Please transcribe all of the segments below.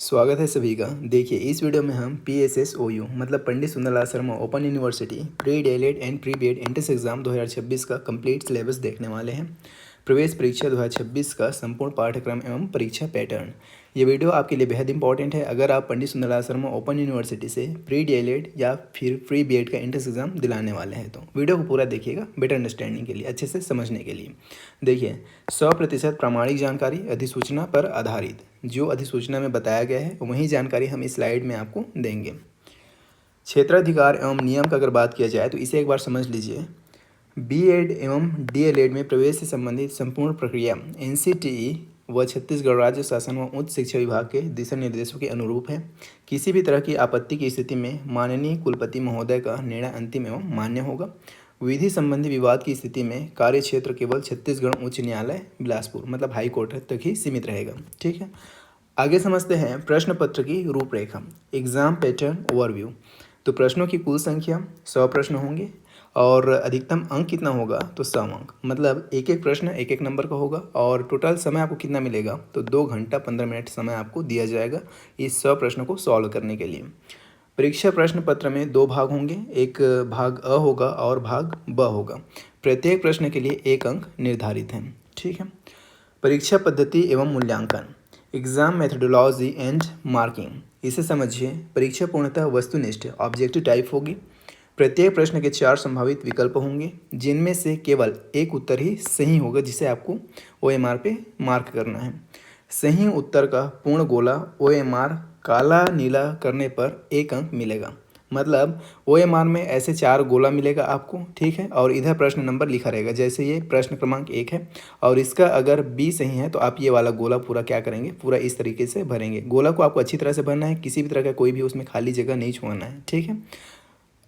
स्वागत है सभी का। देखिए इस वीडियो में हम PSSOU मतलब Pandit Sundarlal Sharma open university pre D El Ed and pre B Ed entrance exam 2026 का कंप्लीट सिलेबस देखने वाले हैं। प्रवेश परीक्षा 2026 का संपूर्ण पाठ्यक्रम एवं परीक्षा पैटर्न। ये वीडियो आपके लिए बेहद इंपॉर्टेंट है अगर आप पंडित सुंदरलाल शर्मा ओपन यूनिवर्सिटी से प्री डीएलएड या फिर प्री बीएड का एंट्रेंस एग्जाम दिलाने वाले हैं। तो वीडियो को पूरा देखिएगा बेटर अंडरस्टैंडिंग के लिए, अच्छे से समझने के लिए। देखिए 100% प्रामाणिक जानकारी अधिसूचना पर आधारित, जो अधिसूचना में बताया गया है वही जानकारी हम इस स्लाइड में आपको देंगे। क्षेत्राधिकार एवं नियम का अगर बात किया जाए तो इसे एक बार समझ लीजिए। बीएड एवं डीएलएड में प्रवेश से संबंधित संपूर्ण प्रक्रिया NCTE व छत्तीसगढ़ राज्य शासन व उच्च शिक्षा विभाग के दिशा निर्देशों के अनुरूप है। किसी भी तरह की आपत्ति की स्थिति में माननीय कुलपति महोदय का निर्णय अंतिम एवं मान्य होगा। विधि संबंधी विवाद की स्थिति में कार्य क्षेत्र केवल छत्तीसगढ़ उच्च न्यायालय बिलासपुर मतलब हाई कोर्ट तक ही सीमित रहेगा। ठीक है, आगे समझते हैं प्रश्न पत्र की रूपरेखा। Exam pattern overview. तो प्रश्नों की कुल संख्या 100 प्रश्न होंगे और अधिकतम अंक कितना होगा तो 100 अंक, मतलब एक एक प्रश्न एक एक नंबर का होगा। और टोटल समय आपको कितना मिलेगा तो 2 घंटा 15 मिनट समय आपको दिया जाएगा इस 100 प्रश्नों को सॉल्व करने के लिए। परीक्षा प्रश्न पत्र में 2 भाग होंगे, एक भाग अ होगा और भाग ब होगा। प्रत्येक प्रश्न के लिए 1 अंक निर्धारित है। ठीक है, परीक्षा पद्धति एवं मूल्यांकन। एग्जाम मेथडोलॉजी एंड मार्किंग, इसे समझिए। परीक्षा पूर्णतः वस्तुनिष्ठ ऑब्जेक्टिव टाइप होगी। प्रत्येक प्रश्न के 4 संभावित विकल्प होंगे जिनमें से केवल एक उत्तर ही सही होगा जिसे आपको OMR पे मार्क करना है। सही उत्तर का पूर्ण गोला OMR काला नीला करने पर 1 अंक मिलेगा, मतलब OMR में ऐसे 4 गोला मिलेगा आपको। ठीक है, और इधर प्रश्न नंबर लिखा रहेगा। जैसे ये प्रश्न क्रमांक 1 है और इसका अगर B सही है तो आप ये वाला गोला पूरा क्या करेंगे, पूरा इस तरीके से भरेंगे। गोला को आपको अच्छी तरह से भरना है, किसी भी तरह का कोई भी उसमें खाली जगह नहीं छोड़ना है। ठीक है,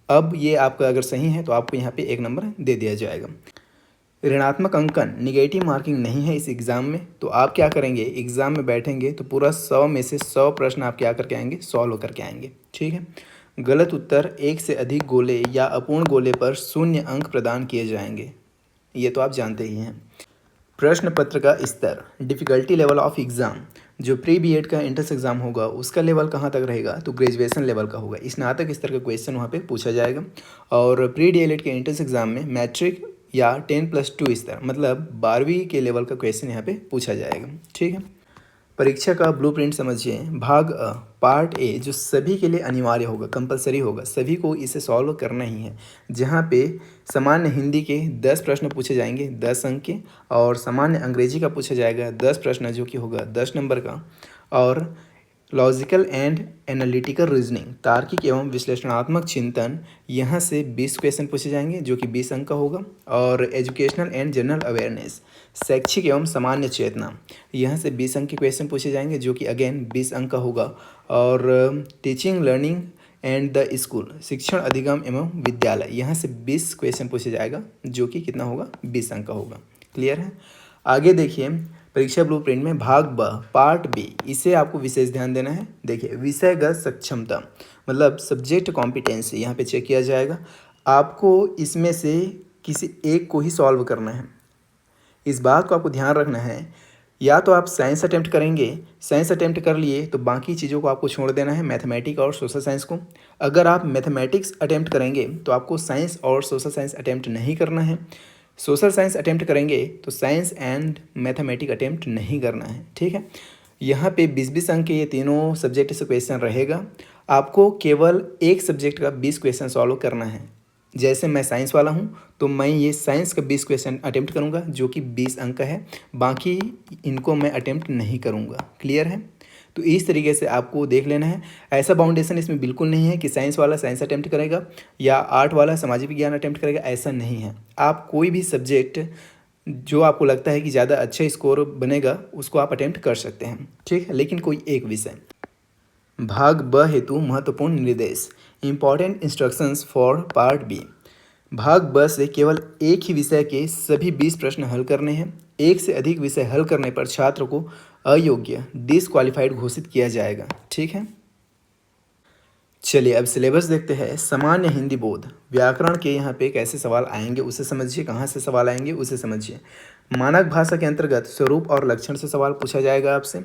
अब ये आपका अगर सही है तो आपको यहाँ पे 1 नंबर दे दिया जाएगा। ऋणात्मक अंकन निगेटिव मार्किंग नहीं है इस एग्ज़ाम में। तो आप क्या करेंगे, एग्ज़ाम में बैठेंगे तो पूरा 100 में से 100 प्रश्न आप क्या करके आएंगे, सॉल्व करके आएंगे। ठीक है, गलत उत्तर 1 से अधिक गोले या अपूर्ण गोले पर 0 अंक प्रदान किए जाएंगे, ये तो आप जानते ही हैं। प्रश्न पत्र का स्तर, डिफ़िकल्टी लेवल ऑफ एग्ज़ाम। जो प्री बीएड का एंट्रेंस एग्ज़ाम होगा उसका लेवल कहाँ तक रहेगा तो ग्रेजुएशन लेवल का होगा। स्नातक स्तर का क्वेश्चन वहाँ पे पूछा जाएगा। और प्री डीएलएड के एंट्रेंस एग्ज़ाम में मैट्रिक या 10+2 स्तर मतलब 12वीं के लेवल का क्वेश्चन यहाँ पे पूछा जाएगा। ठीक है, परीक्षा का ब्लूप्रिंट समझिए। भाग अ पार्ट ए जो सभी के लिए अनिवार्य होगा, कंपलसरी होगा, सभी को इसे सॉल्व करना ही है। जहाँ पे सामान्य हिंदी के 10 प्रश्न पूछे जाएंगे 10 अंक के, और सामान्य अंग्रेजी का पूछा जाएगा 10 प्रश्न जो कि होगा 10 नंबर का। और लॉजिकल एंड एनालिटिकल रीजनिंग तार्किक एवं विश्लेषणात्मक चिंतन यहाँ से 20 क्वेश्चन पूछे जाएंगे जो कि 20 अंक का होगा। और एजुकेशनल एंड जनरल अवेयरनेस शैक्षिक एवं सामान्य चेतना यहाँ से 20 अंक के क्वेश्चन पूछे जाएंगे जो कि अगेन 20 अंक का होगा। और teaching learning and the school शिक्षण अधिगम एवं विद्यालय यहाँ से 20 क्वेश्चन पूछे जाएगा जो कि कितना होगा 20 अंक का होगा। क्लियर है, आगे देखिए परीक्षा ब्लूप्रिंट में भाग ब पार्ट बी, इसे आपको विशेष ध्यान देना है। देखिए विषयगत सक्षमता मतलब सब्जेक्ट कॉम्पिटेंसी यहाँ पे चेक किया जाएगा। आपको इसमें से किसी एक को ही सॉल्व करना है। इस बात को आपको ध्यान रखना है, या तो आप साइंस अटेम्प्ट करेंगे, साइंस अटेम्प्ट कर लिए तो बाकी चीज़ों को आपको छोड़ देना है, मैथमेटिक्स और सोशल साइंस को। अगर आप मैथमेटिक्स अटेम्प्ट करेंगे तो आपको साइंस और सोशल साइंस अटेम्प्ट नहीं करना है। सोशल साइंस अटेम्प्ट करेंगे तो साइंस एंड मैथमेटिक्स अटेम्प्ट नहीं करना है। ठीक है, यहाँ पे 20-20 अंक के ये तीनों सब्जेक्ट से क्वेश्चन रहेगा। आपको केवल एक सब्जेक्ट का 20 क्वेश्चन सॉल्व करना है। जैसे मैं साइंस वाला हूँ तो मैं ये साइंस का 20 क्वेश्चन अटेम्प्ट करूँगा जो कि 20 अंक का है, बाकी इनको मैं अटेम्प्ट नहीं करूँगा। क्लियर है, तो इस तरीके से आपको देख लेना है। ऐसा बाउंडेशन इसमें बिल्कुल नहीं है कि साइंस वाला साइंस अटेम्प्ट करेगा या आर्ट वाला सामाजिक विज्ञान अटेम्प्ट करेगा, ऐसा नहीं है। आप कोई भी सब्जेक्ट जो आपको लगता है कि ज़्यादा अच्छा स्कोर बनेगा उसको आप अटेम्प्ट कर सकते हैं। ठीक है, लेकिन कोई एक विषय। भाग ब हेतु महत्वपूर्ण निर्देश important instructions for part B. भाग ब से केवल एक ही विषय के सभी 20 प्रश्न हल करने हैं। एक से अधिक विषय हल करने पर छात्र को अयोग्य डिसक्वालीफाइड घोषित किया जाएगा। ठीक है, चलिए अब सिलेबस देखते हैं। सामान्य हिंदी बोध व्याकरण के यहाँ पे कैसे सवाल आएंगे उसे समझिए, कहाँ से सवाल आएंगे उसे समझिए। मानक भाषा के अंतर्गत स्वरूप और लक्षण से सवाल पूछा जाएगा आपसे।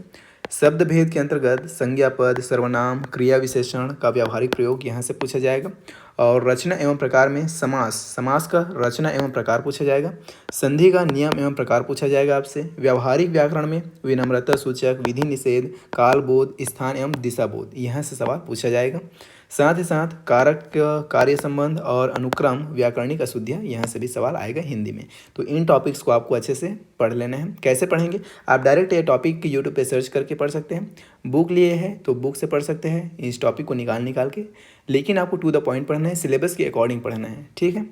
शब्द भेद के अंतर्गत संज्ञा पद, सर्वनाम, क्रिया विशेषण का व्यावहारिक प्रयोग यहाँ से पूछा जाएगा। और रचना एवं प्रकार में समास, समास का रचना एवं प्रकार पूछा जाएगा। संधि का नियम एवं प्रकार पूछा जाएगा आपसे। व्यावहारिक व्याकरण में विनम्रता सूचक, विधि निषेध, कालबोध, स्थान एवं दिशाबोध यहाँ से सवाल पूछा जाएगा। साथ ही साथ कारक, कार्य संबंध और अनुक्रम, व्याकरणिक अशुद्धियाँ यहाँ से भी सवाल आएगा हिंदी में। तो इन टॉपिक्स को आपको अच्छे से पढ़ लेना है। कैसे पढ़ेंगे? आप डायरेक्ट ये टॉपिक यूट्यूब पे सर्च करके पढ़ सकते हैं। बुक लिए हैं तो बुक से पढ़ सकते हैं इस टॉपिक को निकाल के, लेकिन आपको टू द पॉइंट पढ़ना है, सिलेबस के अकॉर्डिंग पढ़ना है, ठीक है।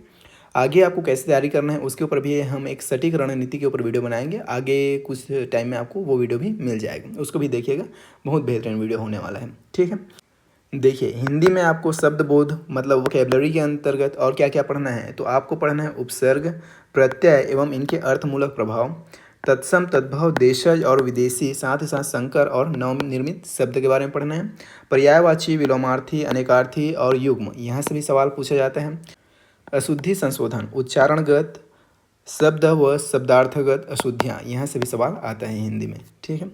आगे आपको कैसे तैयारी करना है उसके ऊपर भी हम एक सटीक रणनीति के ऊपर वीडियो बनाएंगे। आगे कुछ टाइम में आपको वो वीडियो भी मिल जाएगा, उसको भी देखिएगा, बहुत बेहतरीन वीडियो होने वाला है, ठीक है। देखिए हिंदी में आपको शब्द बोध मतलब वोकैबुलरी के अंतर्गत और क्या क्या पढ़ना है, तो आपको पढ़ना है उपसर्ग, प्रत्यय एवं इनके अर्थमूलक प्रभाव, तत्सम तद्भव, देशज और विदेशी, साथ ही साथ संकर और नवनिर्मित शब्द के बारे में पढ़ना है। पर्यायवाची, विलोमार्थी, अनेकार्थी और युग्म यहाँ से भी सवाल पूछा जाता है। अशुद्धि संशोधन, उच्चारणगत, शब्द व शब्दार्थगत अशुद्धियाँ यहाँ से भी सवाल आता है हिंदी में, ठीक है।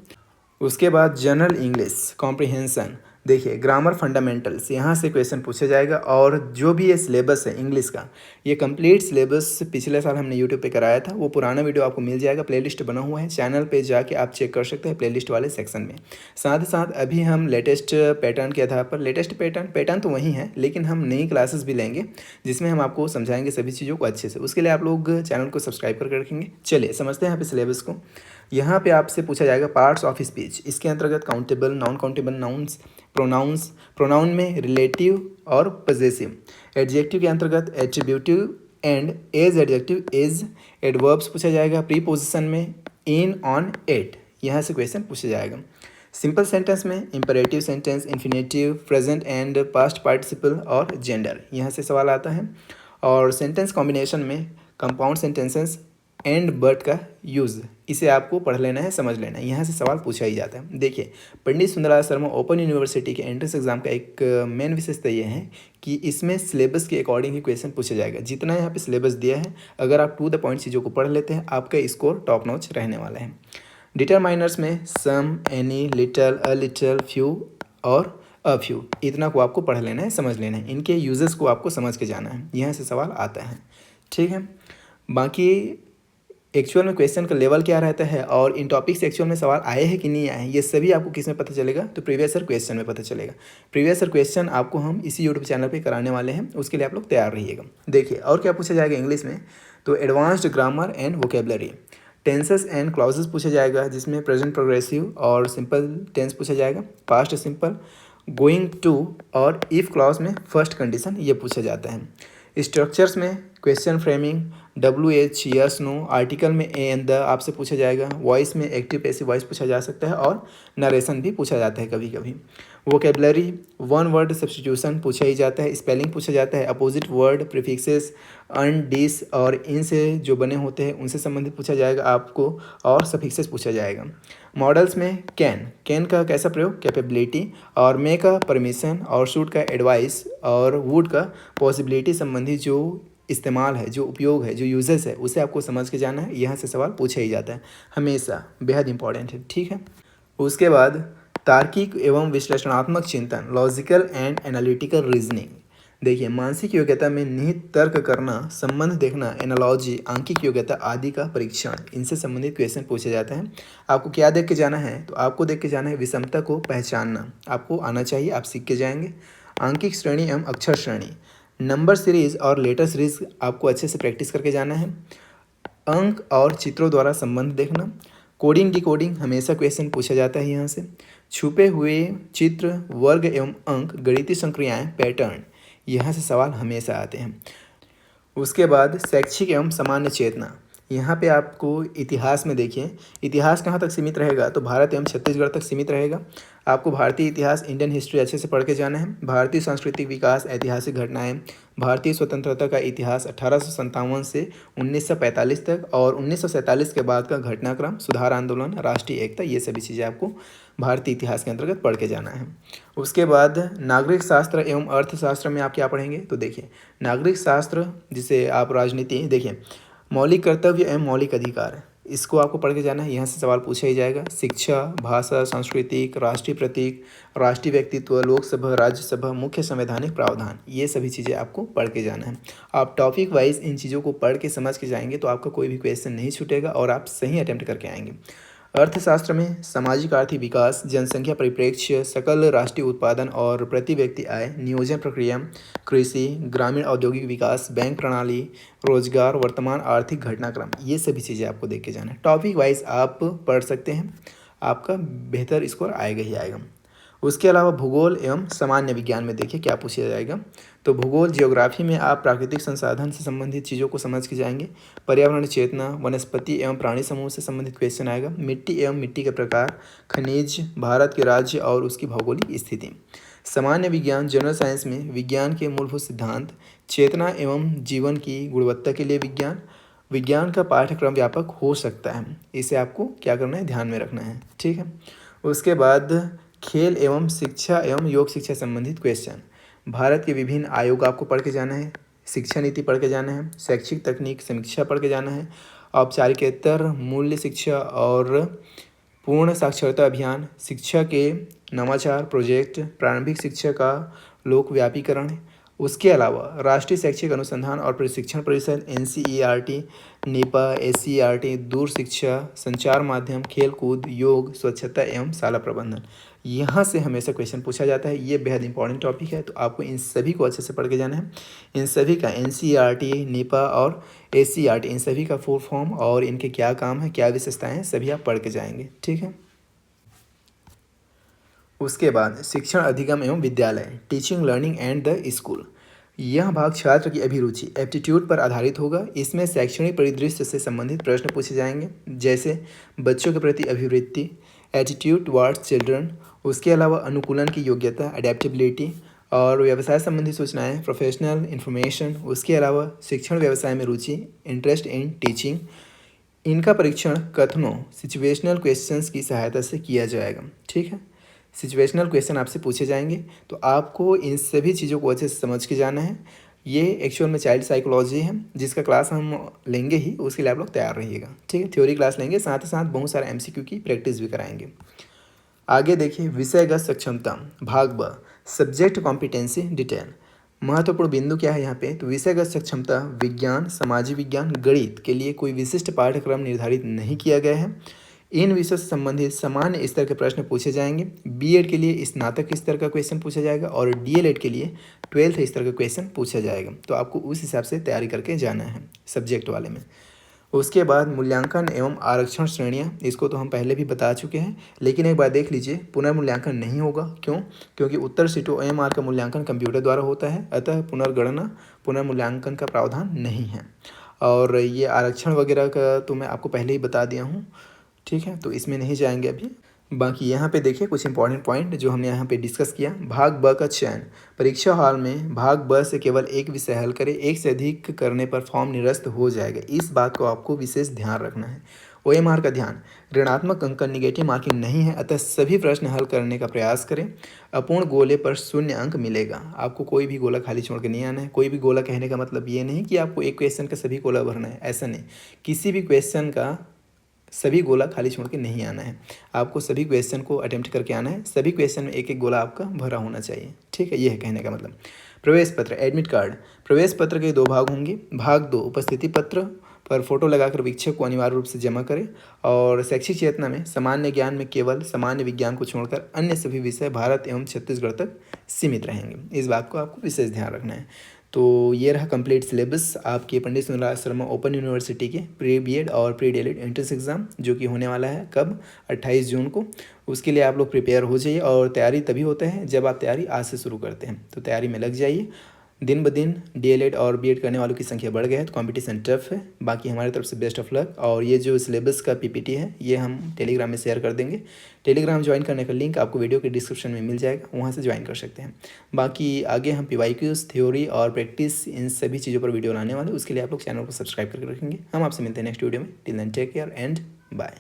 उसके बाद जनरल इंग्लिश कॉम्प्रिहेंसन, देखिए ग्रामर फंडामेंटल्स यहाँ से क्वेश्चन पूछा जाएगा। और जो भी ये सिलेबस है इंग्लिश का, ये कंप्लीट सिलेबस पिछले साल हमने यूट्यूब पे कराया था, वो पुराना वीडियो आपको मिल जाएगा, प्लेलिस्ट बना हुआ है, चैनल पे जाके आप चेक कर सकते हैं प्लेलिस्ट वाले सेक्शन में। साथ ही साथ अभी हम लेटेस्ट पैटर्न के आधार पर, लेटेस्ट पैटर्न तो वही है, लेकिन हम नई क्लासेस भी लेंगे जिसमें हम आपको समझाएंगे सभी चीज़ों को अच्छे से। उसके लिए आप लोग चैनल को सब्सक्राइब करके रखेंगे। चलिए समझते हैं यहाँ पे सिलेबस को। यहाँ पे आपसे पूछा जाएगा पार्ट्स ऑफ स्पीच, इसके अंतर्गत countable, non countable nouns, pronouns, pronoun में रिलेटिव और पजेसिव, एडजेक्टिव के अंतर्गत attributive and as adjective as, adverbs पूछा जाएगा, प्रीपोजिशन में इन, ऑन, एट यहाँ से क्वेश्चन पूछा जाएगा। सिंपल सेंटेंस में imperative sentence, infinitive, present and past participle और जेंडर यहाँ से सवाल आता है। और सेंटेंस कॉम्बिनेशन में कंपाउंड सेंटेंसेस एंड बट का यूज़, इसे आपको पढ़ लेना है, समझ लेना है, यहाँ से सवाल पूछा ही जाता है। देखिए पंडित सुंदरलाल शर्मा ओपन यूनिवर्सिटी के एंट्रेंस एग्जाम का एक मेन विशेषता ये है कि इसमें सिलेबस के अकॉर्डिंग ही क्वेश्चन पूछा जाएगा। जितना यहाँ पे सिलेबस दिया है, अगर आप टू द पॉइंट चीज़ों को पढ़ लेते हैं, आपका स्कोर टॉप नॉच रहने वाला है। डिटरमाइनर्स में some, any, little, a little, few और अ फ्यू, इतना को आपको पढ़ लेना है, समझ लेना है, इनके यूजेस को आपको समझ के जाना है, यहाँ से सवाल आता है, ठीक है। बाकी एक्चुअल में क्वेश्चन का लेवल क्या रहता है और इन टॉपिक से एक्चुअल में सवाल आए हैं कि नहीं आए, ये सभी आपको किस में पता चलेगा, तो प्रीवियस ईयर क्वेश्चन में पता चलेगा। प्रीवियस ईयर क्वेश्चन आपको हम इसी यूट्यूब चैनल पे कराने वाले हैं, उसके लिए आप लोग तैयार रहिएगा। देखिए और क्या पूछा जाएगा इंग्लिश में, तो advanced grammar and vocabulary, tenses and clauses पूछा जाएगा, जिसमें प्रेजेंट प्रोग्रेसिव और सिंपल टेंस पूछा जाएगा, पास्ट सिंपल, गोइंग टू और इफ़ क्लॉज में फर्स्ट कंडीशन ये पूछा जाता है। स्ट्रक्चर्स में question framing, WH, yes, no, article में ए एंड द आपसे पूछा जाएगा, वॉइस में एक्टिव पैसिव वॉइस पूछा जा सकता है और नरेशन भी पूछा जाता है कभी कभी। वोकेबलरी, वन वर्ड सब्स्टिट्यूशन पूछा ही जाता है, स्पेलिंग पूछा जाता है, अपोजिट वर्ड, प्रीफिक्सेस, अन, डिस और इन से जो बने होते हैं उनसे संबंधित पूछा जाएगा आपको, और सफिक्सेस पूछा जाएगा। मॉडल्स में कैन का कैसा प्रयोग, कैपेबिलिटी, और मे का परमिशन, और शूड का एडवाइस, और वुड का पॉसिबिलिटी संबंधी जो इस्तेमाल है, जो उपयोग है, जो यूजेस है, उसे आपको समझ के जाना है, यहाँ से सवाल पूछा ही जाता है हमेशा, बेहद इंपॉर्टेंट है, ठीक है। उसके बाद तार्किक एवं विश्लेषणात्मक चिंतन, लॉजिकल एंड एनालिटिकल रीजनिंग। देखिए मानसिक योग्यता में निहित तर्क करना, संबंध देखना, एनालॉजी, आंकिक योग्यता आदि का परीक्षण, इनसे संबंधित क्वेश्चन पूछे जाते हैं। आपको क्या देख के जाना है, तो आपको देख के जाना है विषमता को पहचानना, आपको आना चाहिए, आप सीख के जाएंगे। आंकिक श्रेणी एवं अक्षर श्रेणी, नंबर सीरीज और लेटर सीरीज आपको अच्छे से प्रैक्टिस करके जाना है। अंक और चित्रों द्वारा संबंध देखना, कोडिंग डिकोडिंग हमेशा क्वेश्चन पूछा जाता है यहाँ से। छुपे हुए चित्र, वर्ग एवं अंक, गणितीय संक्रियाएं, पैटर्न, यहाँ से सवाल हमेशा आते हैं। उसके बाद शैक्षिक एवं सामान्य चेतना, यहाँ पे आपको इतिहास में देखिए, इतिहास कहाँ तक सीमित रहेगा, तो भारत एवं छत्तीसगढ़ तक सीमित रहेगा। आपको भारतीय इतिहास, इंडियन हिस्ट्री अच्छे से पढ़ के जाना है। भारतीय सांस्कृतिक विकास, ऐतिहासिक घटनाएं, भारतीय स्वतंत्रता का इतिहास 1857 से 1945 तक, और 1947 के बाद का घटनाक्रम, सुधार आंदोलन, राष्ट्रीय एकता, ये सभी चीज़ें आपको भारतीय इतिहास के अंतर्गत पढ़ के जाना है। उसके बाद नागरिक शास्त्र एवं अर्थशास्त्र में आप क्या पढ़ेंगे, तो देखिए नागरिक शास्त्र जिसे आप राजनीति, देखिए मौलिक कर्तव्य एवं मौलिक अधिकार, इसको आपको पढ़ के जाना है, यहाँ से सवाल पूछा ही जाएगा। शिक्षा, भाषा, सांस्कृतिक, राष्ट्रीय प्रतीक, राष्ट्रीय व्यक्तित्व, लोकसभा, राज्यसभा, मुख्य संवैधानिक प्रावधान, ये सभी चीज़ें आपको पढ़ के जाना है। आप टॉपिक वाइज इन चीज़ों को पढ़ के समझ के जाएंगे तो आपका कोई भी क्वेश्चन नहीं छूटेगा और आप सही अटेम्प्ट करके आएंगे। अर्थशास्त्र में सामाजिक आर्थिक विकास, जनसंख्या परिप्रेक्ष्य, सकल राष्ट्रीय उत्पादन और प्रति व्यक्ति आय, नियोजन प्रक्रिया, कृषि, ग्रामीण औद्योगिक विकास, बैंक प्रणाली, रोजगार, वर्तमान आर्थिक घटनाक्रम, ये सभी चीज़ें आपको देख के जाना है। टॉपिक वाइज आप पढ़ सकते हैं, आपका बेहतर स्कोर आएगा ही आएगा। उसके अलावा भूगोल एवं सामान्य विज्ञान में देखिए क्या पूछा जाएगा। तो भूगोल जियोग्राफी में आप प्राकृतिक संसाधन से संबंधित चीज़ों को समझ के जाएंगे। पर्यावरण चेतना, वनस्पति एवं प्राणी समूह से संबंधित क्वेश्चन आएगा। मिट्टी एवं मिट्टी के प्रकार, खनिज, भारत के राज्य और उसकी भौगोलिक स्थिति। सामान्य विज्ञान जनरल साइंस में विज्ञान के मूलभूत सिद्धांत, चेतना एवं जीवन की गुणवत्ता के लिए विज्ञान। विज्ञान का पाठ्यक्रम व्यापक हो सकता है, इसे आपको क्या करना है, ध्यान में रखना है, ठीक है। उसके बाद खेल एवं शिक्षा एवं योग शिक्षा संबंधित क्वेश्चन। भारत के विभिन्न आयोग आपको पढ़ के जाना है। शिक्षा नीति पढ़ के जाना है। शैक्षिक तकनीक समीक्षा पढ़ के जाना है। औपचारिकेतर मूल्य शिक्षा और पूर्ण साक्षरता अभियान, शिक्षा के नवाचार प्रोजेक्ट, प्रारंभिक शिक्षा का लोकव्यापीकरण। उसके अलावा राष्ट्रीय शैक्षिक अनुसंधान और प्रशिक्षण परिषद, NCERT, नीपा, SCERT, दूर शिक्षा, संचार माध्यम, खेलकूद, योग, स्वच्छता एवं शाला प्रबंधन, यहाँ से हमेशा क्वेश्चन पूछा जाता है। ये बेहद इंपॉर्टेंट टॉपिक है, तो आपको इन सभी को अच्छे से पढ़ के जाना है। इन सभी का NCERT, नीपा और SCERT, इन सभी का फुल फॉर्म और इनके क्या काम है, क्या विशेषताएं हैं, सभी आप पढ़ के जाएंगे, ठीक है। उसके बाद शिक्षण अधिगम एवं विद्यालय, teaching learning and the school. यह भाग छात्र की अभिरुचि एप्टीट्यूड पर आधारित होगा। इसमें शैक्षणिक परिदृश्य से संबंधित प्रश्न पूछे जाएंगे, जैसे बच्चों के प्रति अभिवृत्ति, एटीट्यूड टुवार्ड्स चिल्ड्रन। उसके अलावा अनुकूलन की योग्यता, अडेप्टेबिलिटी, और व्यवसाय संबंधी सूचनाएं, प्रोफेशनल इन्फॉर्मेशन। उसके अलावा शिक्षण व्यवसाय में रुचि, इंटरेस्ट इन टीचिंग। इनका परीक्षण कथनों, सिचुएशनल क्वेश्चंस की सहायता से किया जाएगा, ठीक है। सिचुएशनल क्वेश्चन आपसे पूछे जाएंगे, तो आपको इन सभी चीज़ों को अच्छे से समझ के जाना है। ये एक्चुअल में चाइल्ड साइकोलॉजी है, जिसका क्लास हम लेंगे ही, उसके लिए आप लोग तैयार रहिएगा, ठीक है। थ्योरी क्लास लेंगे, साथ ही साथ बहुत सारे MCQ की प्रैक्टिस भी कराएंगे। आगे देखिए विषयगत सक्षमता, भाग ब, सब्जेक्ट कॉम्पिटेंसी डिटेल। महत्वपूर्ण बिंदु क्या है यहाँ पे, तो विषयगत सक्षमता, विज्ञान, सामाजिक विज्ञान, गणित के लिए कोई विशिष्ट पाठ्यक्रम निर्धारित नहीं किया गया है। इन विषयों से संबंधित सामान्य स्तर के प्रश्न पूछे जाएंगे। BEd के लिए स्नातक स्तर का क्वेश्चन पूछा जाएगा और DLED के लिए 12th स्तर का क्वेश्चन पूछा जाएगा। तो आपको उस हिसाब से तैयारी करके जाना है सब्जेक्ट वाले में। उसके बाद मूल्यांकन एवं आरक्षण श्रेणियाँ, इसको तो हम पहले भी बता चुके हैं, लेकिन एक बार देख लीजिए, पुनर्मूल्यांकन नहीं होगा। क्यों? क्योंकि उत्तर सीटों OMR का मूल्यांकन कंप्यूटर द्वारा होता है, अतः पुनर्गणना, पुनर्मूल्यांकन का प्रावधान नहीं है। और ये आरक्षण वगैरह का तो मैं आपको पहले ही बता दिया हूँ, ठीक है, तो इसमें नहीं जाएंगे अभी। बाकी यहाँ पे देखिए कुछ इंपॉर्टेंट पॉइंट जो हमने यहाँ पे डिस्कस किया। भाग ब का चयन, परीक्षा हॉल में भाग ब से केवल एक विषय हल करें, एक से अधिक करने पर फॉर्म निरस्त हो जाएगा। इस बात को आपको विशेष ध्यान रखना है। OMR का ध्यान, ऋणात्मक अंकन, निगेटिव मार्किंग नहीं है, अतः सभी प्रश्न हल करने का प्रयास करें। अपूर्ण गोले पर 0 अंक मिलेगा। आपको कोई भी गोला खाली छोड़ के नहीं आना है। कोई भी गोला कहने का मतलब ये नहीं कि आपको एक क्वेश्चन का सभी गोला भरना है, ऐसा नहीं। किसी भी क्वेश्चन का सभी गोला खाली छोड़ के नहीं आना है, आपको सभी क्वेश्चन को अटेम्प्ट करके आना है। सभी क्वेश्चन में एक एक गोला आपका भरा होना चाहिए, ठीक है, ये है कहने का मतलब। प्रवेश पत्र, एडमिट कार्ड। प्रवेश पत्र के 2 भाग होंगे। भाग 2, उपस्थिति पत्र पर फोटो लगाकर वीक्षक को अनिवार्य रूप से जमा करें। और शैक्षिक चेतना में सामान्य ज्ञान में केवल सामान्य विज्ञान को छोड़कर अन्य सभी विषय भारत एवं छत्तीसगढ़ तक सीमित रहेंगे। इस बात को आपको विशेष ध्यान रखना है। तो ये रहा कंप्लीट सिलेबस आपके पंडित सुंदरलाल शर्मा ओपन यूनिवर्सिटी के प्री BEd और प्री DLED एंट्रेंस एग्ज़ाम, जो कि होने वाला है कब, 28 जून को। उसके लिए आप लोग प्रिपेयर हो जाइए। और तैयारी तभी होता है जब आप तैयारी आज से शुरू करते हैं, तो तैयारी में लग जाइए। दिन ब दिन DLED और BEd करने वालों की संख्या बढ़ गई है, तो कंपटीशन टफ है। बाकी हमारी तरफ से बेस्ट ऑफ लक। और ये जो सिलेबस का PPT है, ये हम टेलीग्राम में शेयर कर देंगे। टेलीग्राम ज्वाइन करने का लिंक आपको वीडियो के डिस्क्रिप्शन में मिल जाएगा, वहाँ से ज्वाइन कर सकते हैं। बाकी आगे हम PYQs, थ्योरी और प्रैक्टिस, इन सभी चीज़ों पर वीडियो लाने वाले, उसके लिए आप लोग चैनल को सब्सक्राइब करके रखेंगे। हम आपसे मिलते हैं नेक्स्ट वीडियो में। Till then take care and bye.